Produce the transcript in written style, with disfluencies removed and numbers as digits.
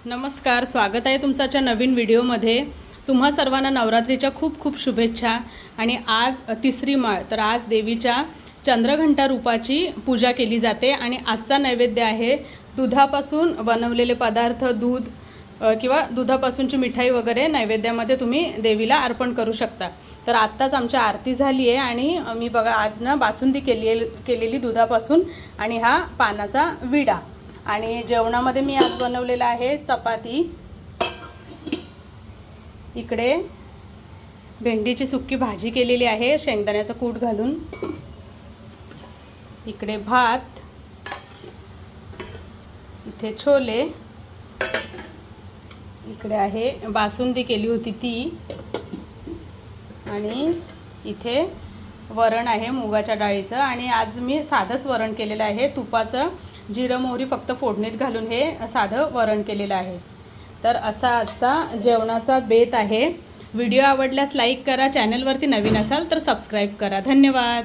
नमस्कार, स्वागत आहे तुमच्या नवीन व्हिडिओमध्ये। तुम्हा सर्वांना नवरात्रीच्या खूप खूप शुभेच्छा। आणि आज तिसरी माळ, तर आज देवीच्या चंद्रघंटा रूपाची पूजा केली जाते। आणि आजचा नैवेद्य आहे दुधापासून बनवलेले पदार्थ, दूध किंवा दुधापासूनची मिठाई वगैरे नैवेद्यामध्ये तुम्ही देवीला अर्पण करू शकता। तर आत्ताच आमची आरती झाली आहे आणि मी बघा आज ना बासुंदी केलेली दुधापासून आणि हा पानाचा विडा। आणि जेवणामध्ये मी आज बनवलेला आहे चपाती, इकडे भेंडीची सुक्की भाजी केलेली आहे शेंगदाण्याचा कूट घालून, इकडे भात, इथे छोले, इकडे आहे बासुंदी केली होती ती, आणि इथे वरण आहे मुगाच्या डाळीचं। आणि आज मी साधंच वरण केलेलं आहे, तुपाचं जिरं मोहरी फक्त फोडणीत घालून हे साधं वरण केलेलं आहे। तर असा आजचा जेवणाचा बेत आहे। व्हिडिओ आवडल्यास लाईक करा, चॅनलवरती नवीन असाल तर सबस्क्राईब करा। धन्यवाद।